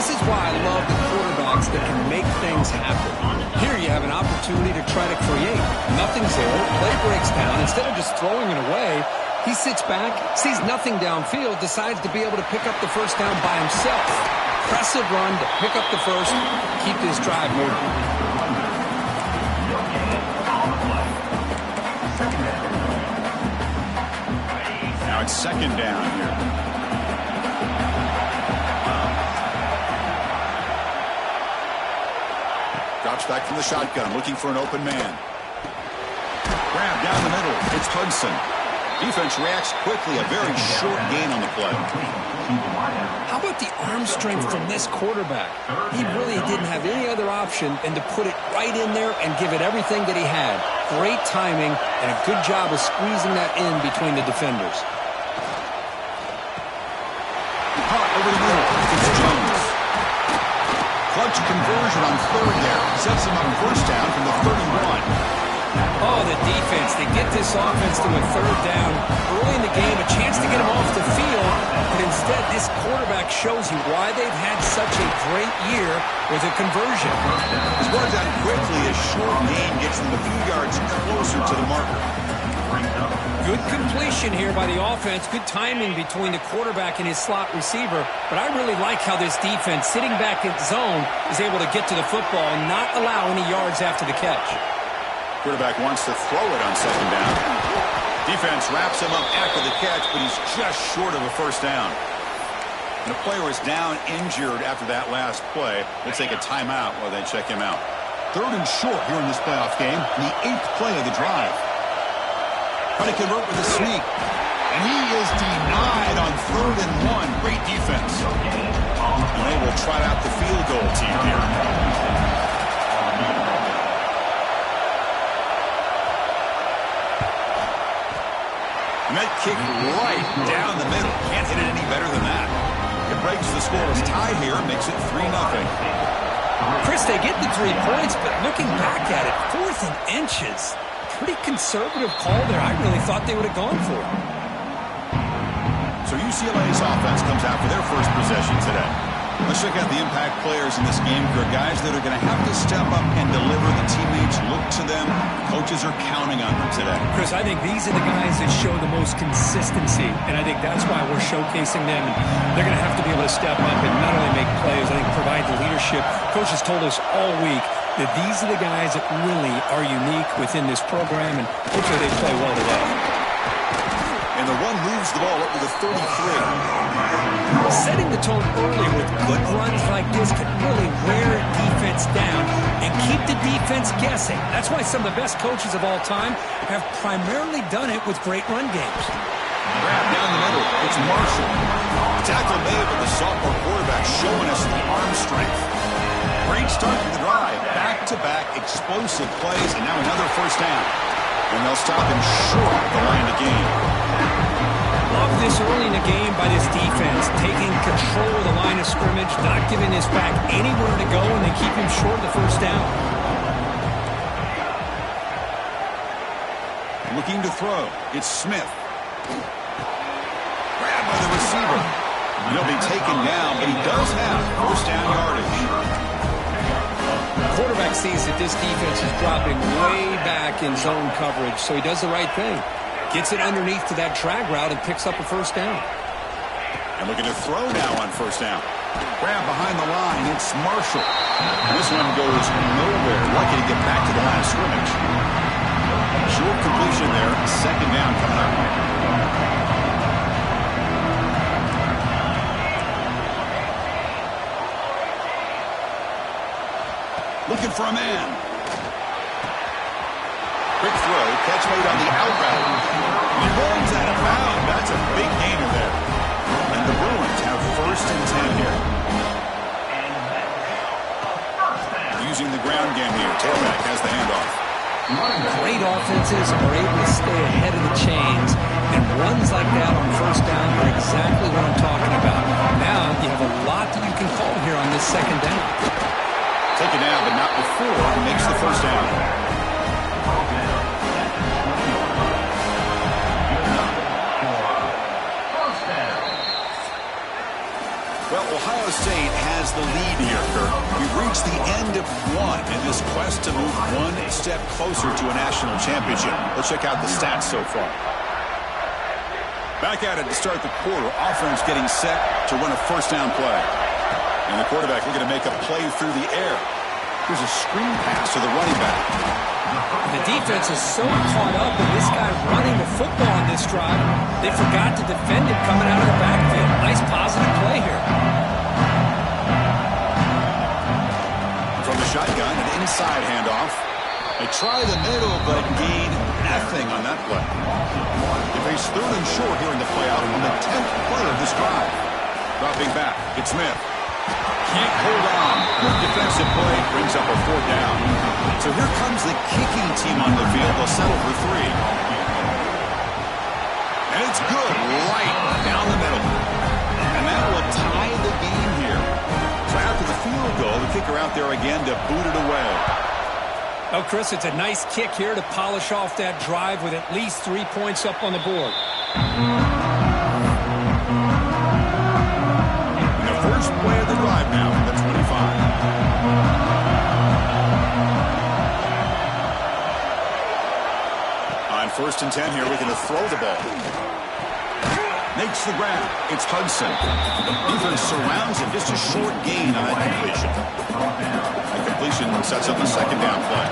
This is why I love the quarterbacks that can make things happen. Here you have an opportunity to try to create. Nothing's there. Play breaks down. Instead of just throwing it away, he sits back, sees nothing downfield, decides to be able to pick up the first down by himself. Impressive run to pick up the first, keep this drive moving. Now it's second down here. Drops back from the shotgun, looking for an open man. Grab down the middle. It's Hudson. Defense reacts quickly. A very short gain on the play. How about the arm strength from this quarterback? He really didn't have any other option than to put it right in there and give it everything that he had. Great timing and a good job of squeezing that in between the defenders. Caught over the middle. It's Jones. Clutch conversion on third there. Sets him up first down from the 31. Oh, the defense. They get this offense to a third down early in the game, a chance to get him off the field, but instead this quarterback shows you why they've had such a great year with a conversion. Scores out quickly. A short gain gets them a few yards closer to the marker. Good completion here by the offense. Good timing between the quarterback and his slot receiver. But I really like how this defense, sitting back in zone, is able to get to the football and not allow any yards after the catch. Quarterback wants to throw it on second down. Defense wraps him up after the catch, but he's just short of a first down. And the player is down injured after that last play. They'll take a timeout while they check him out. Third and short here in this playoff game, the 8th play of the drive. Trying to convert with a sneak. And he is denied on 3rd and 1. Great defense. And they will try out the field goal team here. And that kick right down the middle. Can't hit it any better than that. It breaks the scoreless tie here, makes it 3-0. Chris, they get the 3 points, but looking back at it, 4th and inches. Pretty conservative call there. I really thought they would have gone for it. So UCLA's offense comes out for their first possession today. Let's check out the impact players in this game. There are guys that are going to have to step up and deliver. The teammates look to them. Coaches are counting on them today. Chris, I think these are the guys that show the most consistency, and I think that's why we're showcasing them. And they're going to have to be able to step up and not only make plays, I think provide the leadership. Coach has told us all week that these are the guys that really are unique within this program, and hopefully they play well today. And the one moves the ball up to the 33. Setting the tone early with good runs like this can really wear defense down and keep the defense guessing. That's why some of the best coaches of all time have primarily done it with great run games. Grab down the middle. It's Marshall. Tackle made, but the sophomore quarterback showing us the arm strength. Great start to the drive. Back-to-back explosive plays, and now another first down. And they'll stop him short of the line of gain. Love this early in the game by this defense, taking control of the line of scrimmage, not giving this back anywhere to go, and they keep him short of the first down. Looking to throw. It's Smith. Grabbed by the receiver. He'll be taken down, but he does have first down yardage. The quarterback sees that this defense is dropping way back in zone coverage, so he does the right thing. Gets it underneath to that drag route and picks up a first down. And looking to throw now on first down. Grab behind the line. It's Marshall. And this one goes nowhere. Lucky to get back to the line of scrimmage. Short completion there. Second down coming up. Looking for a man. Quick throw. Catch made on the out route. He runs out of bounds. That's a big gainer there. And the Bruins have first and 10 here. Using the ground game here. Tailback has the handoff. Great offenses are able to stay ahead of the chains, and runs like that on first down are exactly what I'm talking about. Now you have a lot that you can call here on this second down. Take it down, but not before he makes the first down. Well, Ohio State has the lead here, Kurt. We've reached the end of one in this quest to move one step closer to a national championship. Let's check out the stats so far. Back at it to start the quarter. Offense getting set to run a first down play. And the quarterback looking to make a play through the air. Here's a screen pass to the running back. The defense is so caught up in this guy running the football on this drive, they forgot to defend him coming out of the backfield. Nice positive play here. From the shotgun, an inside handoff. They try the middle, but gain nothing on that play. They face third and short here in the playoff on the 10th play of this drive. Dropping back, it's Smith. Can't hold on. Good defensive play brings up a fourth down. So here comes the kicking team on the field. They'll settle for 3. And it's good right down the middle. And that will tie the game here. So after the field goal, the kicker out there again to boot it away. Oh, Chris, it's a nice kick here to polish off that drive with at least 3 points up on the board. First play of the drive now, the 25. On 1st and 10 here, looking to throw the ball. Makes the grab. It's Hudson. Defense surrounds him. Just a short gain on that completion. That completion sets up a second down play.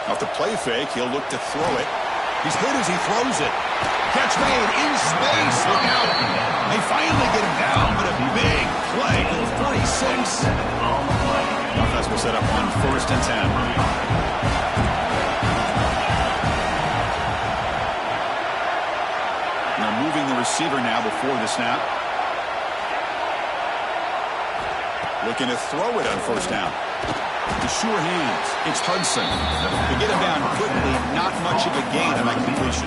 Off the play fake, he'll look to throw it. He's hit as he throws it. Catch made in space. Look out. They finally get him down, but a big play to the 46. Offense will set up on 1st and 10. Now moving the receiver now before the snap. Looking to throw it on 1st down. The sure hands. It's Hudson. To get him down quickly, not much of a gain on that completion.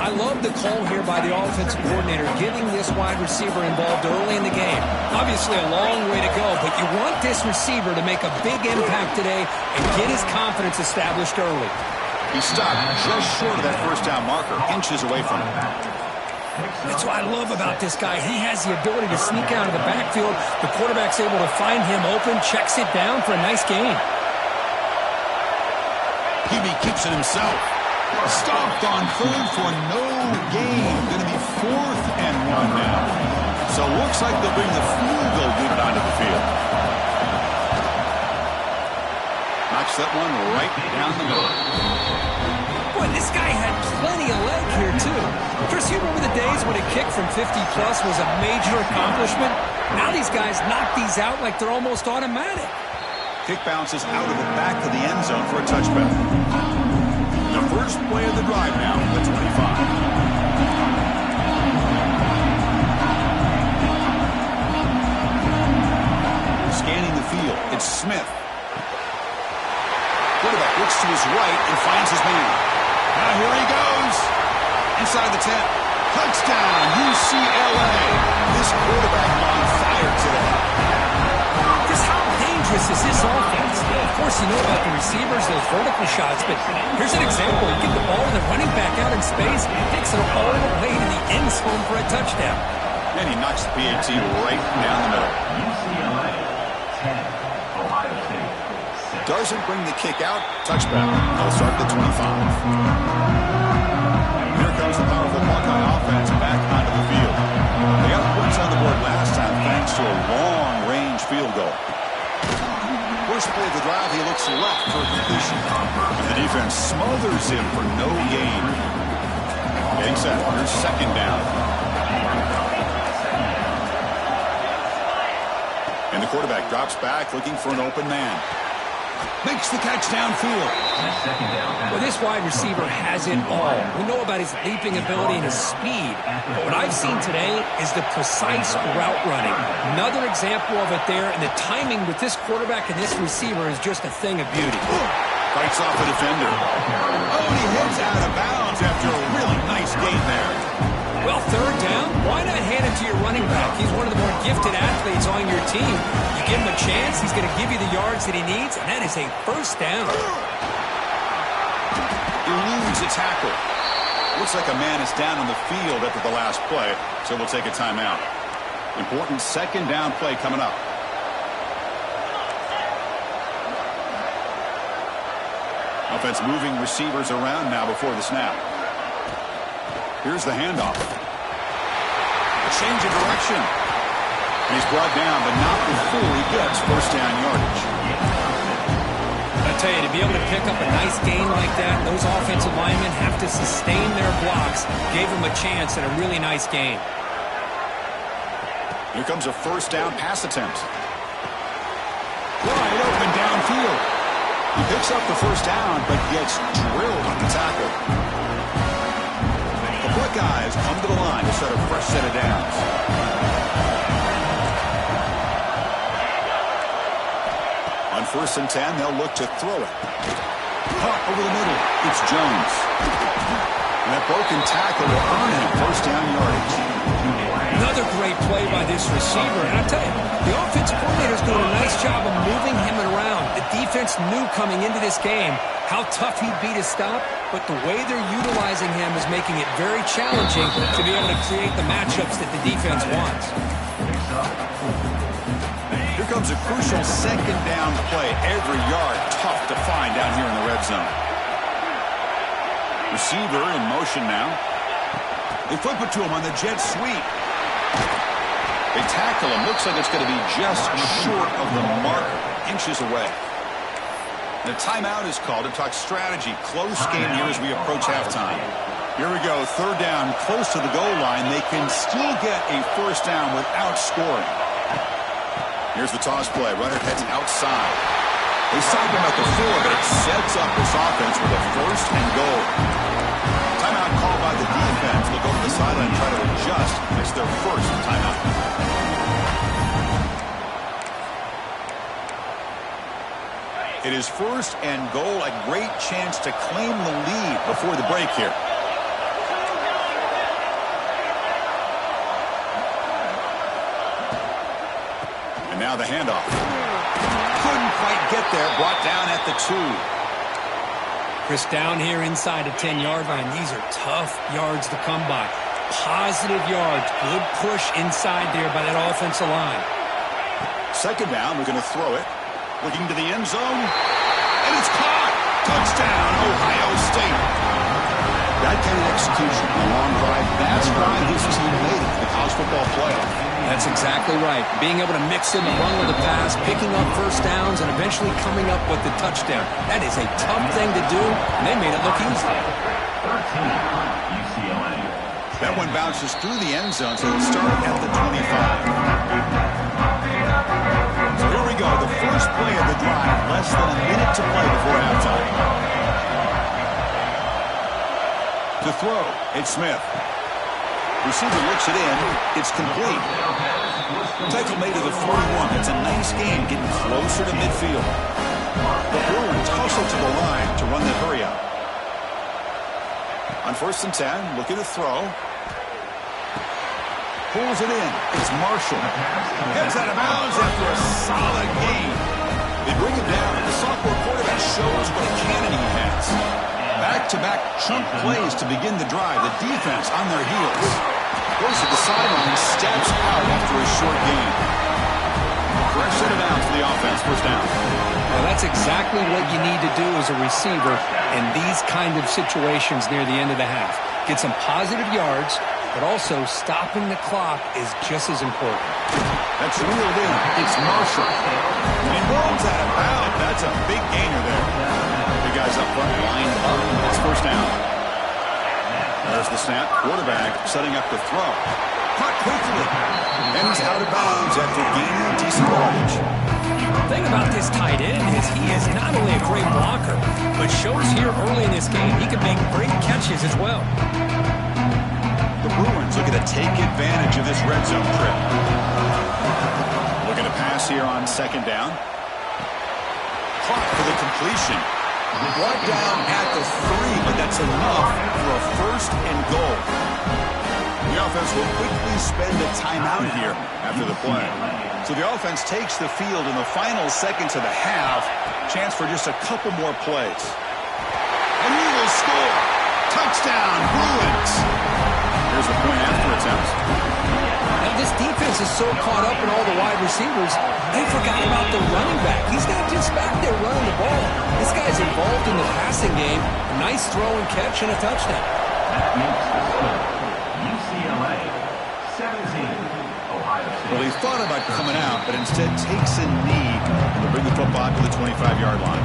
I love the call here by the offensive coordinator, getting this wide receiver involved early in the game. Obviously a long way to go, but you want this receiver to make a big impact today and get his confidence established early. He stopped just short of that 1st down marker, inches away from it. That's what I love about this guy. He has the ability to sneak out of the backfield. The quarterback's able to find him open, checks it down for a nice gain. Hebe keeps it himself. Stopped on 3rd for no gain. Going to be 4th and 1 now. So it looks like they'll bring the field goal unit onto the field. Knocks that one right down the middle. Boy, this guy had plenty of leg here, too. Chris, you remember the days when a kick from 50-plus was a major accomplishment? Now these guys knock these out like they're almost automatic. Kick bounces out of the back of the end zone for a touchback. The first play of the drive now, the 25. Scanning the field, it's Smith. Quarterback looks to his right and finds his man. Now here he goes. Inside the 10. Touchdown, UCLA. This quarterback on fire today. Just how dangerous is this offense? Of course, you know about the receivers, those vertical shots, but here's an example. You get the ball and the running back out in space, takes it all the way to the end zone for a touchdown. And he knocks the PAT right down the middle. UCLA 10, Ohio State 6. Doesn't bring the kick out. Touchback. They'll start the 25. Here comes the powerful Buckeye offense back onto the field. They got points on the board last time thanks to a long-range field goal. First play of the drive, he looks left for a completion. And the defense smothers him for no gain. Getting set. Here's 2nd down. And the quarterback drops back looking for an open man. Makes the catch downfield. Well, this wide receiver has it all. We know about his leaping ability and his speed. But what I've seen today is the precise route running. Another example of it there, and the timing with this quarterback and this receiver is just a thing of beauty. Fights off the defender. Oh, and he heads out of bounds after a really nice gain there. Well, 3rd down, why not hand it to your running back? He's one of the more gifted athletes on your team. You give him a chance, he's going to give you the yards that he needs, and that is a 1st down. Eludes a tackle. Looks like a man is down on the field after the last play, so we'll take a timeout. Important second down play coming up. Offense moving receivers around now before the snap. Here's the handoff. A change of direction. He's brought down, but not before he gets first down yardage. I tell you, to be able to pick up a nice gain like that, those offensive linemen have to sustain their blocks. Gave him a chance at a really nice gain. Here comes a first down pass attempt. Wide open downfield. He picks up the first down, but gets drilled on the tackle. The Buckeyes come to the line to set a fresh set of downs. On 1st and 10, they'll look to throw it. Caught over the middle. It's Jones. And that broken tackle will earn him first down yardage. Another great play by this receiver. And I'll tell you, the offensive coordinator's doing a nice job of moving him around. The defense knew coming into this game how tough he'd be to stop, but the way they're utilizing him is making it very challenging to be able to create the matchups that the defense wants. Here comes a crucial second down play. Every yard tough to find down here in the red zone. Receiver in motion now. They flip it to him on the jet sweep. They tackle him. Looks like it's going to be just short of the marker. Inches away. The timeout is called to talk strategy. Close game here as we approach halftime. Here we go. Third down, close to the goal line. They can still get a first down without scoring. Here's the toss play. Runner heads outside. They side him at the 4, but it sets up this offense with a first and goal. Timeout called by the defense. They'll go to the sideline and try to adjust. It's their first timeout. It is first and goal. A great chance to claim the lead before the break here. And now the handoff. Couldn't quite get there. Brought down at the 2. Chris, down here inside the 10-yard line. These are tough yards to come by. Positive yards. Good push inside there by that offensive line. Second down. We're going to throw it. Looking to the end zone. And it's caught. Touchdown, Ohio State. That kind of execution, a long drive. That's why this team made it to the college football playoff. That's exactly right. Being able to mix in the run with the pass, picking up first downs, and eventually coming up with the touchdown. That is a tough thing to do, and they made it look easy. That one bounces through the end zone, so it'll start at the 25. So here we go, the first play of the drive. Less than a minute to play before halftime. To throw, it's Smith. Receiver looks it in. It's complete. Tackle made to the 41. That's a nice gain, getting closer to midfield. The Bruins hustle to the line to run the hurry up. On 1st and 10, looking to throw. Pulls it in. It's Marshall. Heads out of bounds after a solid gain. They bring him down, and the sophomore quarterback shows what a cannon he has. Back-to-back chunk plays to begin the drive. The defense on their heels. Goes to the sideline, steps out after a short gain. Fresh set of downs for the offense. First down. Well, that's exactly what you need to do as a receiver in these kind of situations near the end of the half. Get some positive yards, but also stopping the clock is just as important. That's reeled in. It's Marshall. And he rolls out of bounds. That's a big gainer there. The guys up front lined up. It's first down. There's the snap. Quarterback setting up the throw. Caught quickly. And he's out of bounds after gaining decent yardage. The thing about this tight end is he is not only a great blocker, but shows here early in this game he can make great catches as well. The Bruins looking to take advantage of this red zone trip. Looking to pass here on second down. Clock for the completion. Brought down at the 3, but that's enough for a first and goal. The offense will quickly spend a timeout here after the play. So the offense takes the field in the final seconds of the half. Chance for just a couple more plays. And he will score. touchdown, Bruins. Here's the point after attempt. Now this defense is so caught up in all the wide receivers, they forgot about the running back. He's not just back there running the ball. This guy's involved in the passing game. Nice throw and catch and a touchdown. That makes the score. UCLA 17, Ohio State. Well, he thought about coming out, but instead takes a knee to bring the football to the 25-yard line.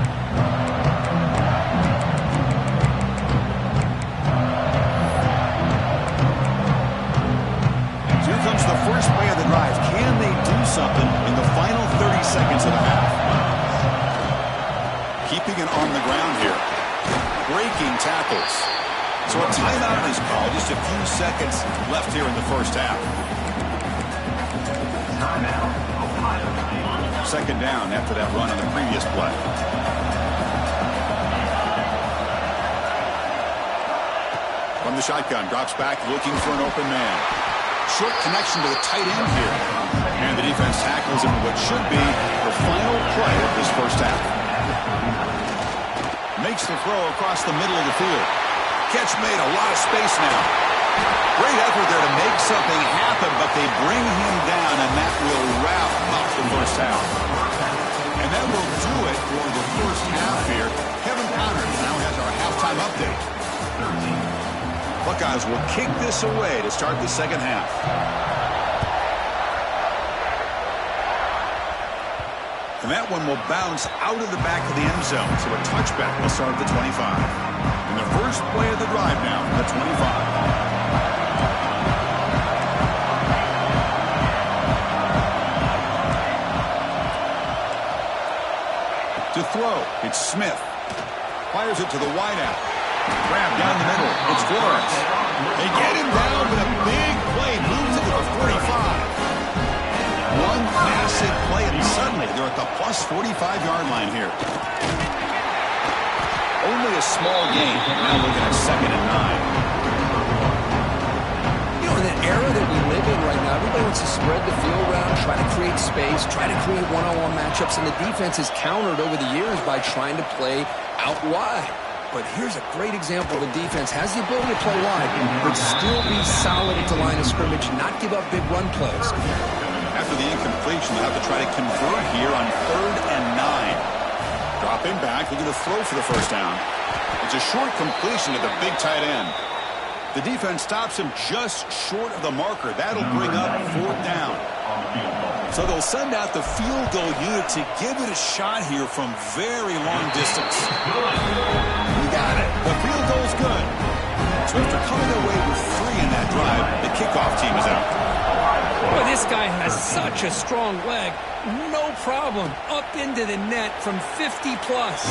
Here comes the first play of the drive. Can they do something in the final 30 seconds of the half? Keeping it on the ground here. Breaking tackles. So a timeout is called. Just a few seconds left here in the first half. Timeout, Ohio State. Second down after that run on the previous play. From the shotgun, drops back looking for an open man. Short connection to the tight end here. And the defense tackles him what should be the final play of this first half. Makes the throw across the middle of the field. Catch made, a lot of space now. Great effort there to make something happen, but they bring him down, and that will wrap up the first half. And that will do it for the first half here. Kevin Conner now has our halftime update. Buckeyes will kick this away to start the second half. And that one will bounce out of the back of the end zone, so a touchback will start at the 25. And the first play of the drive now from the 25. To throw, it's Smith. Fires it to the wideout. Grab down the middle. It's Flores. They get him down with a big play. Moves it to the 45. One massive play, and suddenly they're at the plus 45-yard line here. Only a small gain. Now looking at 2nd and 9. You know, in the era that we live in right now, everybody wants to spread the field around, try to create space, try to create one-on-one matchups, and the defense has countered over the years by trying to play out wide. But here's a great example of a defense has the ability to play wide, but still be solid at the line of scrimmage, not give up big run plays. After the incompletion, they'll have to try to convert here on 3rd and 9. Dropping back, looking to throw for the first down. It's a short completion to the big tight end. The defense stops him just short of the marker. That'll bring up 4th down. So they'll send out the field goal unit to give it a shot here from very long distance. You got it. The field goal's good. So after coming away with 3 in that drive, the kickoff team is out. Well, this guy has such a strong leg. No problem. Up into the net from 50 plus.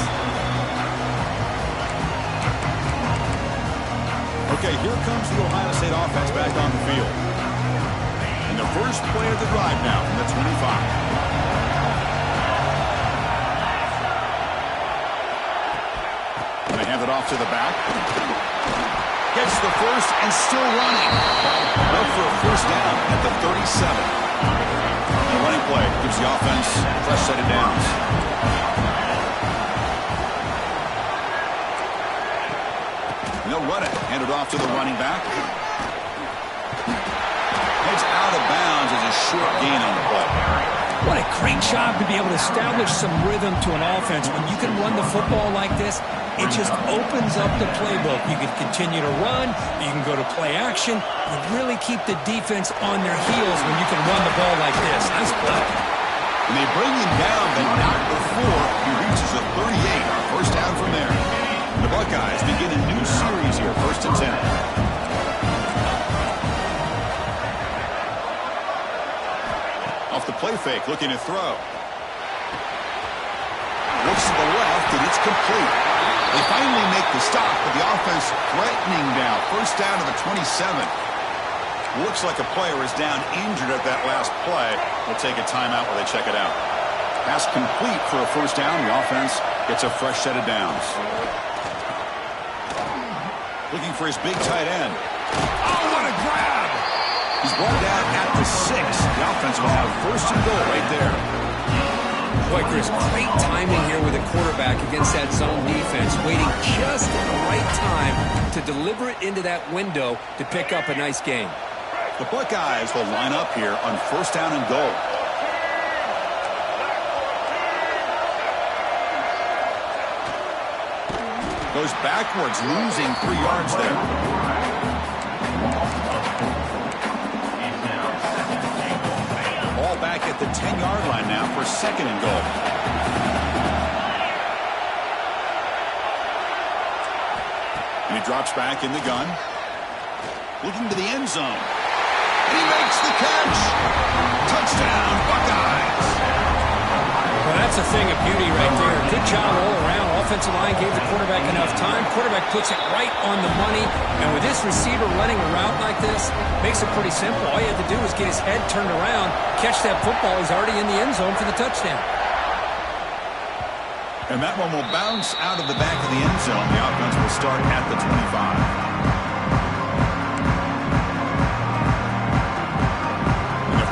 Okay, here comes the Ohio State offense back on the field. And the first play of the drive now from the 25. They hand it off to the back. Gets the first and still running. Up for a first down at the 37. And the running play gives the offense a fresh set of downs. And they'll run it. Hand it off to the running back. Heads out of bounds as a short gain on the play. What a great job to be able to establish some rhythm to an offense. When you can run the football like this, it just opens up the playbook. You can continue to run, you can go to play action, and really keep the defense on their heels when you can run the ball like this. Nice play. And they bring him down, but not before he reaches a 38. First down from there. And the Buckeyes begin a new series here, 1st and 10. Off the play fake, looking to throw. Looks to the left, and it's complete. They finally make the stop, but the offense threatening now. First down to the 27. Looks like a player is down injured at that last play. We'll take a timeout while they check it out. Pass complete for a first down. The offense gets a fresh set of downs. Looking for his big tight end. Oh, what a grab! He's brought down at the 6. The offense will have 1st and goal right there. Boy, Chris, great timing here with the quarterback against that zone defense, waiting just at the right time to deliver. deliver it into that window to pick up a nice gain. The Buckeyes will line up here on 1st down and goal. Goes backwards, losing 3 yards there. Ball back at the 10-yard line now for 2nd and goal. And he drops back in the gun. Looking to the end zone. And he makes the catch. Touchdown, Buckeyes. Well, that's a thing of beauty right there. Good job all around. Offensive line gave the quarterback enough time. Quarterback puts it right on the money. And with this receiver running a route like this, makes it pretty simple. All you had to do was get his head turned around, catch that football. He's already in the end zone for the touchdown. And that one will bounce out of the back of the end zone. The offense will start at the 25.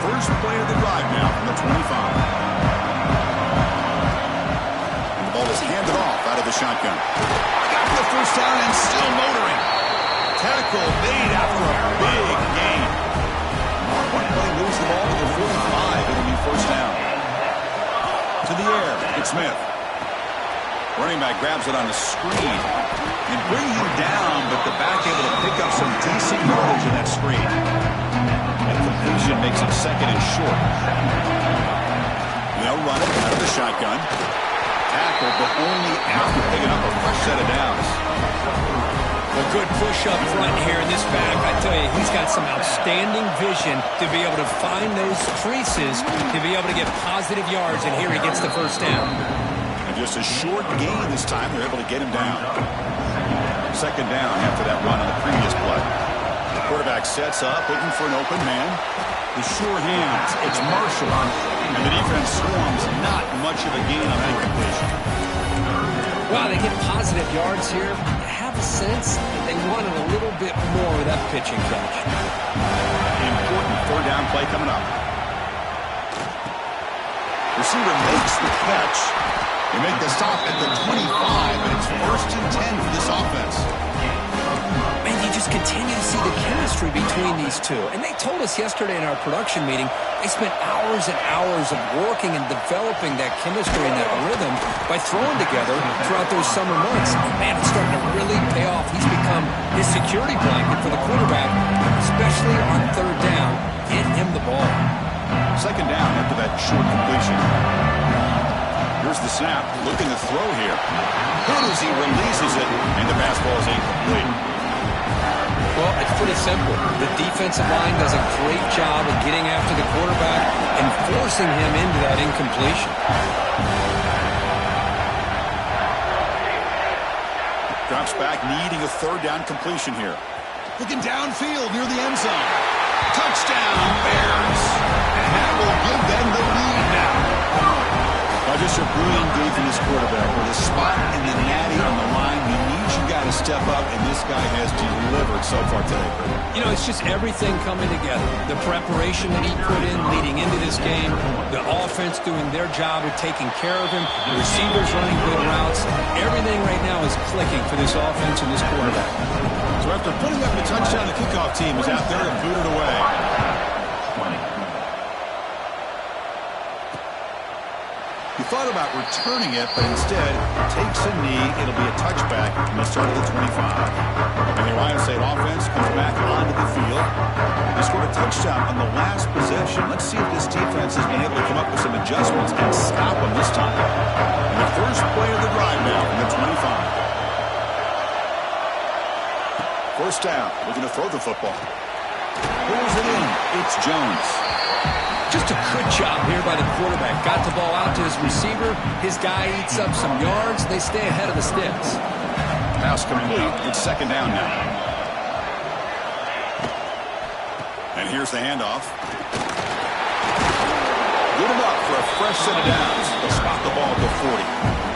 First play of the drive now from the 25. And the ball is handed off out of the shotgun. Got for the 1st down and still motoring. Tackle made after a big gain. One play moves the ball to the 45. It'll be 1st down. To the air, it's Smith. Running back grabs it on the screen. And bring him down, but the back able to pick up some decent yardage in that screen. And completion makes it 2nd and short. They'll run it out of the shotgun. Tackle, but only after picking up a fresh set of downs. A good push up front here in this back. I tell you, he's got some outstanding vision to be able to find those creases, to be able to get positive yards, and here he gets the 1st down. And just a short gain this time. They're able to get him down. 2nd down after that run on the previous play. The quarterback sets up, looking for an open man. The sure hands, it's Marshall. And the defense swarms, not much of a gain on that completion. Wow, they get positive yards here. I have a sense that they wanted a little bit more of that pitching catch. Important 3rd down play coming up. Receiver makes the catch. They make the stop at the 25, and it's 1st and 10 for this offense. Man, you just continue to see the chemistry between these two. And they told us yesterday in our production meeting, they spent hours and hours of working and developing that chemistry and that rhythm by throwing together throughout those summer months. And man, it's starting to really pay off. He's become his security blanket for the quarterback, especially on 3rd down. Get him the ball. 2nd down after that short completion. Here's the snap, looking to throw here. Good as he releases it, and the pass ball is incomplete. Well, it's pretty simple. The defensive line does a great job of getting after the quarterback and forcing him into that incompletion. Drops back, needing a 3rd down completion here. Looking downfield near the end zone. Touchdown, Bears! And that will give them the lead now. Just a brilliant game from this quarterback. With a spot in the natty on the line, he needs you guys to step up, and this guy has delivered so far today. You know, it's just everything coming together. The preparation that he put in leading into this game, the offense doing their job of taking care of him, the receivers running good routes. Everything right now is clicking for this offense and this quarterback. So after putting up the touchdown, the kickoff team is out there and booted away. He thought about returning it, but instead takes a knee. It'll be a touchback from the start of the 25. And the Ohio State offense comes back onto the field. They scored a touchdown on the last possession. Let's see if this defense has been able to come up with some adjustments and stop them this time. And the first play of the drive now from the 25. 1st down, looking to throw the football. Pulls it in. It's Jones. Just a good job here by the quarterback. Got the ball out to his receiver. His guy eats up some yards. They stay ahead of the sticks. Pass complete. It's 2nd down now. And here's the handoff. Good enough for a fresh set of downs. They'll spot the ball at the 40.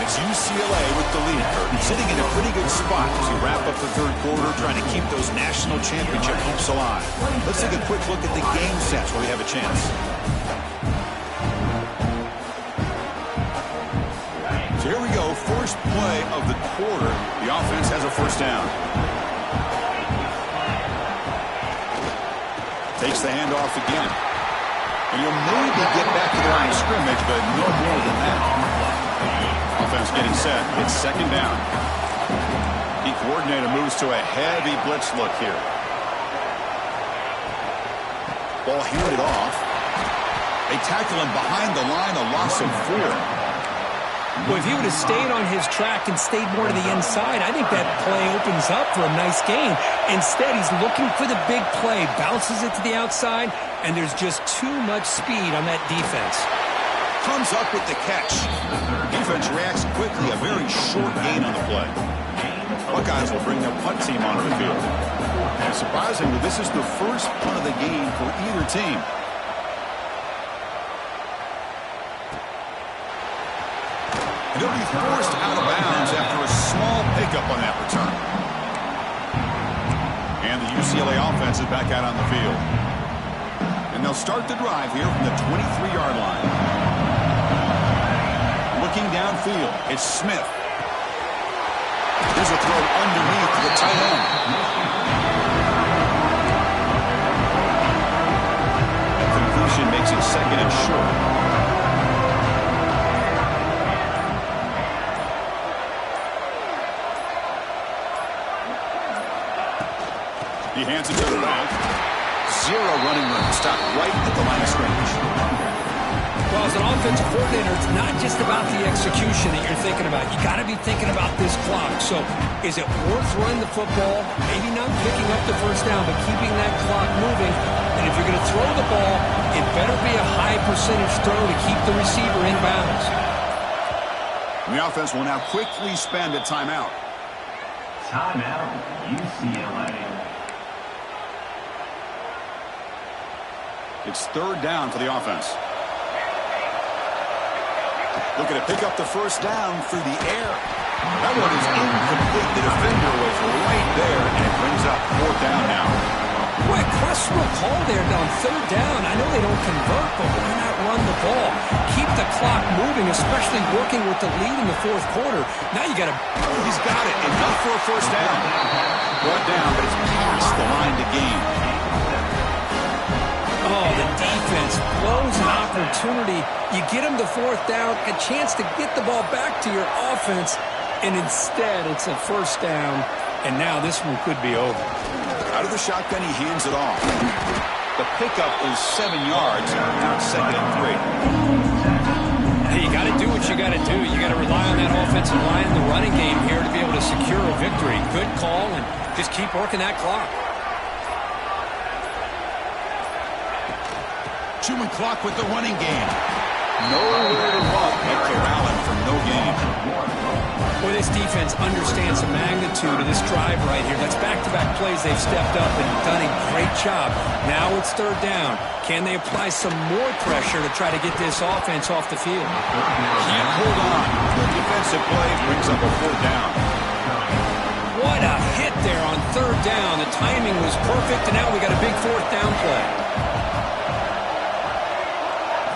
It's UCLA with the lead. Sitting in a pretty good spot as we wrap up the 3rd quarter, trying to keep those national championship hopes alive. Let's take a quick look at the game sets where we have a chance. So So here we go, first play of the quarter. The offense has a first down. Takes the handoff again. And you'll maybe get back to the line of scrimmage, but no more than that. Offense getting set. It's second down. The coordinator moves to a heavy blitz look here. Ball handed off. They tackle him behind the line, a loss of 4. Well, if he would have stayed on his track and stayed more to the inside, I think that play opens up for a nice gain. Instead, he's looking for the big play, bounces it to the outside, and there's just too much speed on that defense. Comes up with the catch. Defense reacts quickly, a very short gain on the play. Buckeyes will bring their punt team onto the field. And surprisingly, this is the first punt of the game for either team. And they'll be forced out of bounds after a small pickup on that return. And the UCLA offense is back out on the field. And they'll start the drive here from the 23-yard line. Looking downfield, it's Smith. Here's a throw underneath to the tight end. That completion makes it second and short. He hands it to the back. Zero running room. Stopped right at the line of scrimmage. Well, as an offensive coordinator, it's not just about the execution that you're thinking about. You got to be thinking about this clock. So is it worth running the football? Maybe not picking up the first down, but keeping that clock moving. And if you're going to throw the ball, it better be a high percentage throw to keep the receiver in bounds. And the offense will now quickly spend a timeout. Timeout, UCLA. It's third down for the offense. Looking to pick up the first down through the air. That one is incomplete. The defender was right there, and it brings up fourth down now. Boy, questionable call there on third down. I know they don't convert, but why not run the ball? Keep the clock moving, especially working with the lead in the fourth quarter. Now you got to... He's got it. Enough for a first down. Brought down, but it's past the line to gain. Oh, the defense blows an opportunity. You get them the fourth down, a chance to get the ball back to your offense, and instead it's a first down, and now this one could be over. Out of the shotgun, he hands it off. The pickup is 7 yards. Now it's second and 3. Hey, you got to do what you got to do. You got to rely on that offensive line in the running game here to be able to secure a victory. Good call, and just keep working that clock. Chewing clock with the running game. Nowhere to run. They corral him for no gain. Boy, this defense understands the magnitude of this drive right here. That's back-to-back plays. They've stepped up and done a great job. Now it's third down. Can they apply some more pressure to try to get this offense off the field? Can't hold on. The defensive play brings up a fourth down. What a hit there on third down. The timing was perfect, and now we got a big fourth down play.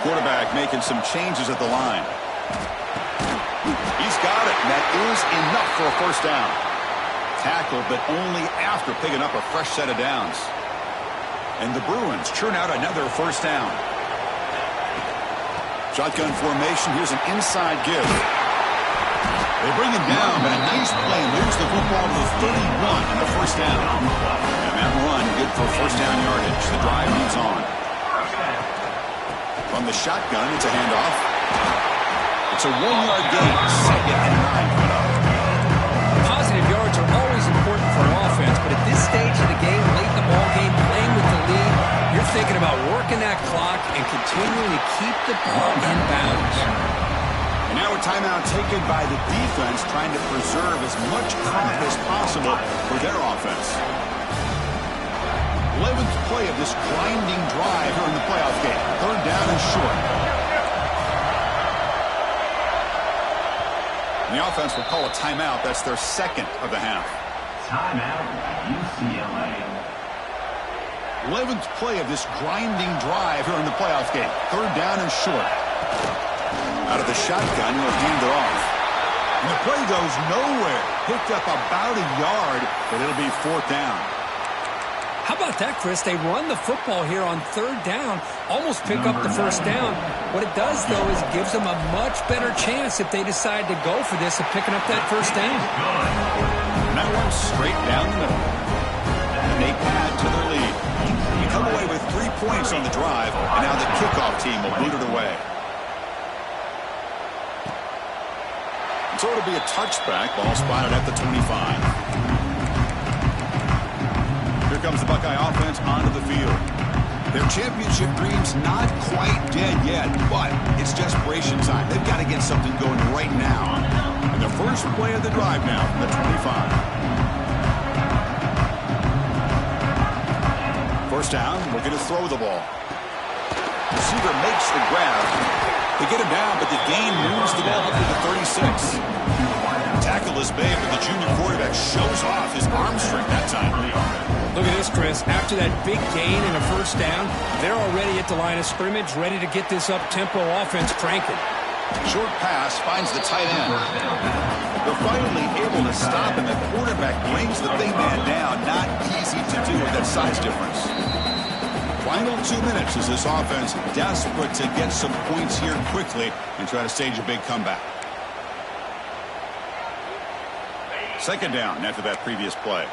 Quarterback making some changes at the line. He's got it, and that is enough for a first down. Tackled, but only after picking up a fresh set of downs. And the Bruins churn out another first down. Shotgun formation. Here's an inside give. They bring him down, but a nice play moves the football to the 31 on the first down. And that run good for first down yardage. The drive moves on. From the shotgun, it's a handoff. It's a 1-yard gain. Second and 9 put up. Positive yards are always important for an offense, but at this stage of the game, late in the ball game, playing with the lead, you're thinking about working that clock and continuing to keep the ball in bounds. And now a timeout taken by the defense, trying to preserve as much clock as possible for their offense. 11th play of this grinding drive here in the playoff game. Third down and short. And the offense will call a timeout. That's their second of the half. Timeout, UCLA. 11th play of this grinding drive here in the playoff game. Third down and short. Out of the shotgun, he'll hand it off. And the play goes nowhere. Picked up about a yard, but it'll be 4th down. How about that, Chris? They run the football here on 3rd down, almost pick up the 1st down. What it does, though, is it gives them a much better chance if they decide to go for this of picking up that 1st down. And that one straight down the middle. And they add to their lead. You come away with 3 points on the drive, and now the kickoff team will boot it away. So it'll be a touchback. Ball spotted at the 25. Here comes the Buckeye offense onto the field. Their championship dream's not quite dead yet, but it's desperation time. They've got to get something going right now. And the first play of the drive now from the 25. First down, looking to throw the ball. Receiver makes the grab. They get him down, but the gain moves the ball up to the 36. Tackle is made, but the junior quarterback shows off his arm strength that time. Look at this, Chris. After that big gain and a 1st down, they're already at the line of scrimmage, ready to get this up-tempo offense cranking. Short pass finds the tight end. They're finally able to stop him. The quarterback brings the big man down. Not easy to do with that size difference. Final 2 minutes as this offense desperate to get some points here quickly and try to stage a big comeback. 2nd down after that previous play.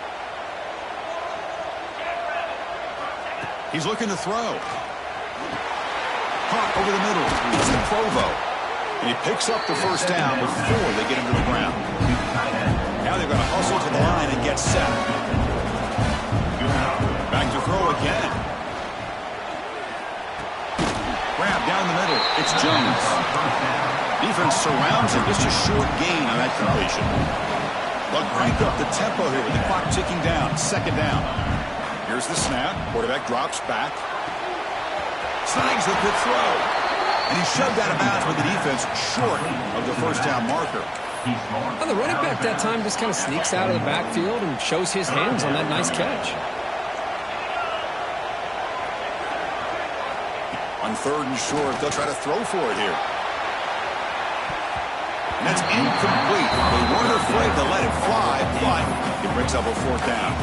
He's looking to throw. Caught over the middle. It's the Provo. And he picks up the 1st down before they get him to the ground. Now they've got to hustle to the line and get set. Back to throw again. Grab down the middle. It's Jones. Defense surrounds him. Just a short gain on that completion. They'll crank up the tempo here with the clock ticking down. 2nd down. Here's the snap. Quarterback drops back. Snags the quick throw. And he shoved out of bounds with the defense short of the 1st down marker. Well, the running back that time just kind of sneaks out of the backfield and shows his hands on that nice catch. On 3rd and short, they'll try to throw for it here. And that's incomplete. They weren't afraid to let it fly, but it brings up a 4th down.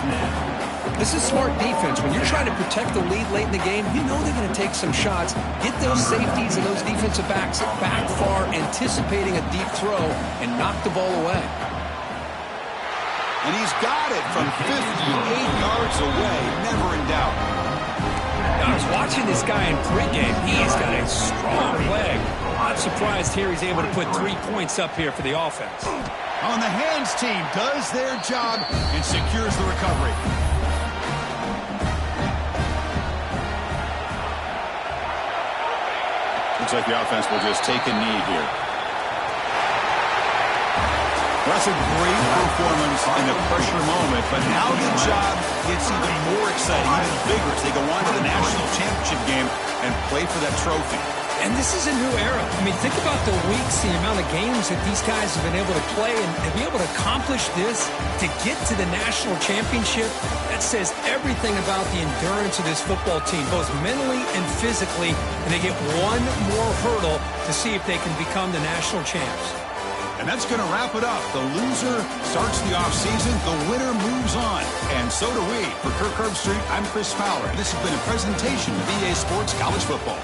This is smart defense. When you're trying to protect the lead late in the game, you know they're going to take some shots. Get those safeties and those defensive backs back far, anticipating a deep throw, and knock the ball away. And he's got it from 58 yards away. Never in doubt. I was watching this guy in pregame. He's got a strong leg. Not surprised here he's able to put 3 points up here for the offense. On the hands team does their job and secures the recovery. Looks like the offense will just take a knee here. Well, that's a great performance in the pressure moment, but now the job gets even more exciting, even bigger as they go on to the national championship game and play for that trophy. And this is a new era. I mean, think about the weeks, the amount of games that these guys have been able to play, and to be able to accomplish this, to get to the national championship, that says everything about the endurance of this football team, both mentally and physically, and they get one more hurdle to see if they can become the national champs. And that's going to wrap it up. The loser starts the offseason. The winner moves on. And so do we. For Kirk Herbstreit, I'm Chris Fowler. This has been a presentation of EA Sports College Football.